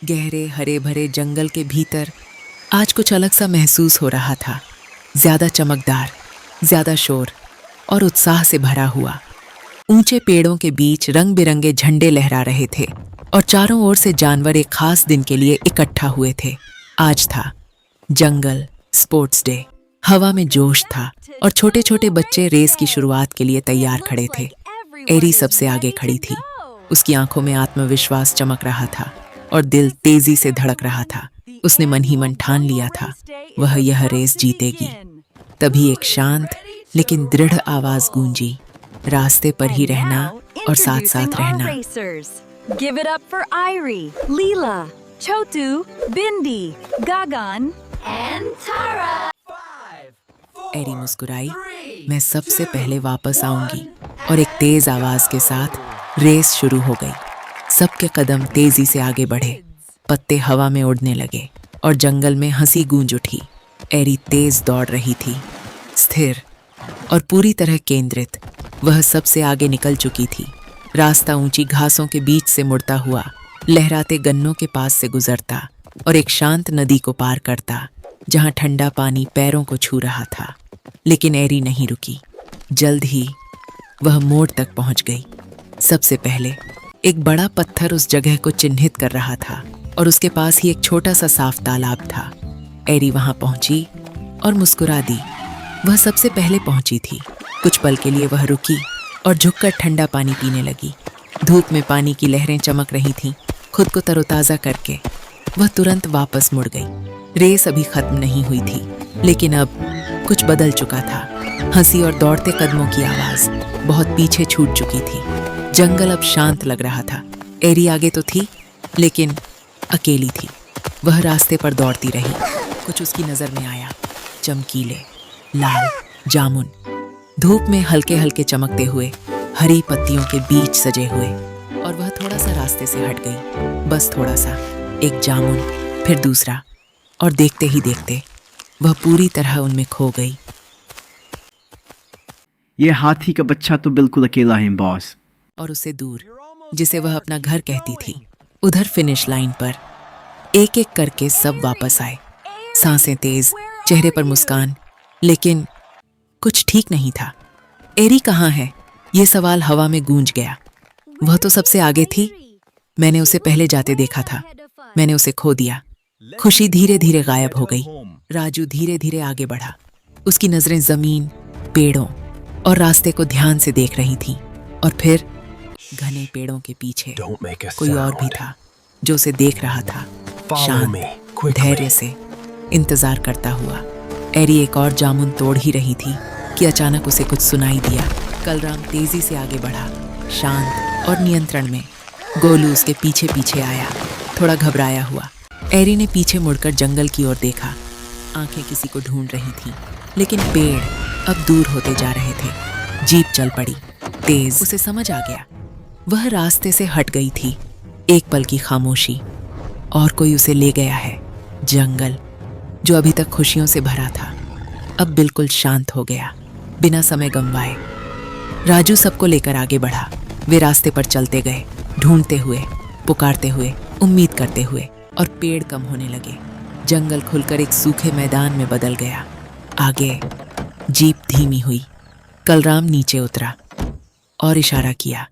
गहरे हरे भरे जंगल के भीतर आज कुछ अलग सा महसूस हो रहा था। ज्यादा चमकदार, ज्यादा शोर और उत्साह से भरा हुआ। ऊंचे पेड़ों के बीच रंग बिरंगे झंडे लहरा रहे थे और चारों ओर से जानवर एक खास दिन के लिए इकट्ठा हुए थे। आज था जंगल स्पोर्ट्स डे। हवा में जोश था और छोटे छोटे बच्चे रेस की शुरुआत के लिए तैयार खड़े थे। एरी सबसे आगे खड़ी थी। उसकी आंखों में आत्मविश्वास चमक रहा था और दिल तेजी से धड़क रहा था। उसने मन ही मन ठान लिया था, वह यह रेस जीतेगी। तभी एक शांत लेकिन दृढ़ आवाज गूंजी, रास्ते पर ही रहना और साथ साथ रहना। Give it up for Irie, Leela, Chotu, Bindi, Gagan, and Tara. एरी मुस्कुराई। मैं सबसे पहले वापस आऊंगी। और एक तेज आवाज के साथ रेस शुरू हो गई। सबके कदम तेजी से आगे बढ़े, पत्ते हवा में उड़ने लगे और जंगल में हंसी गूंज उठी। एरी तेज दौड़ रही थी, स्थिर और पूरी तरह केंद्रित। वह सबसे आगे निकल चुकी थी। रास्ता ऊंची घासों के बीच से मुड़ता हुआ लहराते गन्नों के पास से गुजरता और एक शांत नदी को पार करता, जहां ठंडा पानी पैरों को छू रहा था। लेकिन एरी नहीं रुकी। जल्द ही वह मोड़ तक पहुंच गई। सबसे पहले एक बड़ा पत्थर उस जगह को चिन्हित कर रहा था और उसके पास ही एक छोटा सा साफ तालाब था। एरी वहां पहुंची और मुस्कुरा दी। वह सबसे पहले पहुंची थी। कुछ पल के लिए वह रुकी और झुककर ठंडा पानी पीने लगी। धूप में पानी की लहरें चमक रही थीं। खुद को तरोताजा करके वह तुरंत वापस मुड़ गई। रेस अभी खत्म नहीं हुई थी, लेकिन अब कुछ बदल चुका था। हंसी और दौड़ते कदमों की आवाज बहुत पीछे छूट चुकी थी। जंगल अब शांत लग रहा था। एरी आगे तो थी, लेकिन अकेली थी। वह रास्ते पर दौड़ती रही। कुछ उसकी नजर में आया, चमकीले लाल जामुन, धूप में हल्के हल्के चमकते हुए, हरी पत्तियों के बीच सजे हुए। और वह थोड़ा सा रास्ते से हट गई, बस थोड़ा सा। एक जामुन, फिर दूसरा, और देखते ही देखते वह पूरी तरह उनमें खो गई। ये हाथी का बच्चा तो बिल्कुल अकेला है बॉस। और उससे दूर, जिसे वह अपना घर कहती थी, उधर फिनिश लाइन पर एक एक करके सब वापस आए। सांसें तेज, चेहरे पर मुस्कान, लेकिन कुछ ठीक नहीं था। एरी कहाँ है? ये सवाल हवा में गूंज गया। वह तो सबसे आगे थी। मैंने उसे पहले जाते देखा था। मैंने उसे खो दिया। खुशी धीरे धीरे गायब हो गई। राजू धीरे धीरे आगे बढ़ा। उसकी नजरें जमीन, पेड़ों और रास्ते को ध्यान से देख रही थीं। और फिर घने पेड़ों के पीछे कोई और भी था, जो उसे देख रहा था, शांत, धैर्य से, इंतजार करता हुआ। एरी एक और जामुन तोड़ ही रही थी कि अचानक उसे कुछ सुनाई दिया। कलराम तेजी से आगे बढ़ा, शांत और नियंत्रण में। गोलू उसके पीछे पीछे आया, थोड़ा घबराया हुआ। एरी ने पीछे मुड़कर जंगल की ओर देखा। आंखें किसी को ढूंढ रही थीं, लेकिन पेड़ अब दूर होते जा रहे थे। जीप चल पड़ी, तेज। उसे समझ आ गया, वह रास्ते से हट गई थी। एक पल की खामोशी, और कोई उसे ले गया है। जंगल जो अभी तक खुशियों से भरा था, अब बिल्कुल शांत हो गया, बिना समय गंवाए। राजू सबको लेकर आगे बढ़ा। वे रास्ते पर चलते गए, ढूंढते हुए, पुकारते हुए, उम्मीद करते हुए। और पेड़ कम होने लगे। जंगल खुलकर एक सूखे मैदान में बदल गया। आगे जीप धीमी हुई। कलराम नीचे उतरा और इशारा किया।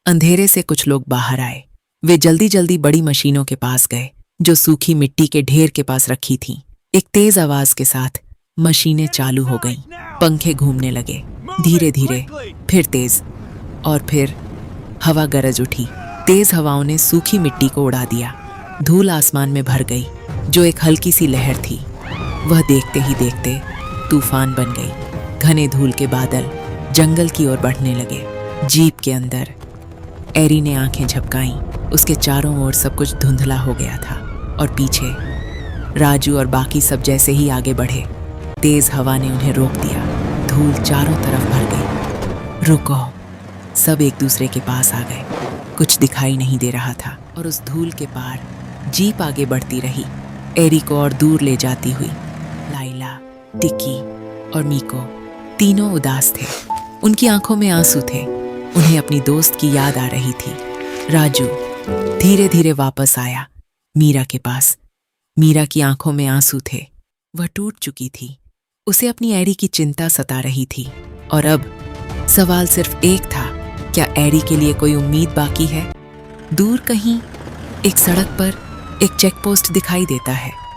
अंधेरे से कुछ लोग बाहर आए। वे जल्दी जल्दी बड़ी मशीनों के पास गए, जो सूखी मिट्टी के ढेर के पास रखी थीं। एक तेज आवाज के साथ मशीनें चालू हो गईं। पंखे घूमने लगे, धीरे धीरे, फिर तेज, और फिर हवा गरज उठी। तेज हवाओं ने सूखी मिट्टी को उड़ा दिया। धूल आसमान में भर गई, जो एक हल्की सी लहर थी। वह देखते ही देखते तूफान बन गई। घने धूल के बादल जंगल की ओर बढ़ने लगे। जीप के अंदर एरी ने आंखें झपकाईं। उसके चारों ओर सब कुछ धुंधला हो गया था। और पीछे राजू और बाकी सब जैसे ही आगे बढ़े, तेज हवा ने उन्हें रोक दिया। धूल चारों तरफ भर गई। रुको! सब एक दूसरे के पास आ गए। कुछ दिखाई नहीं दे रहा था, और उस धूल के पार जीप आगे बढ़ती रही, एरी को और दूर ले जाती हुई। लाइला, टिकी और मीको तीनों उदास थे। उनकी आंखों में आंसू थे। उन्हें अपनी दोस्त की याद आ रही थी। राजू धीरे धीरे वापस आया। मीरा के पास। मीरा की आंखों में आंसू थे। वह टूट चुकी थी। उसे अपनी एडी की चिंता सता रही थी। और अब सवाल सिर्फ एक था, क्या एडी के लिए कोई उम्मीद बाकी है? दूर कहीं एक सड़क पर एक चेक पोस्ट दिखाई देता है।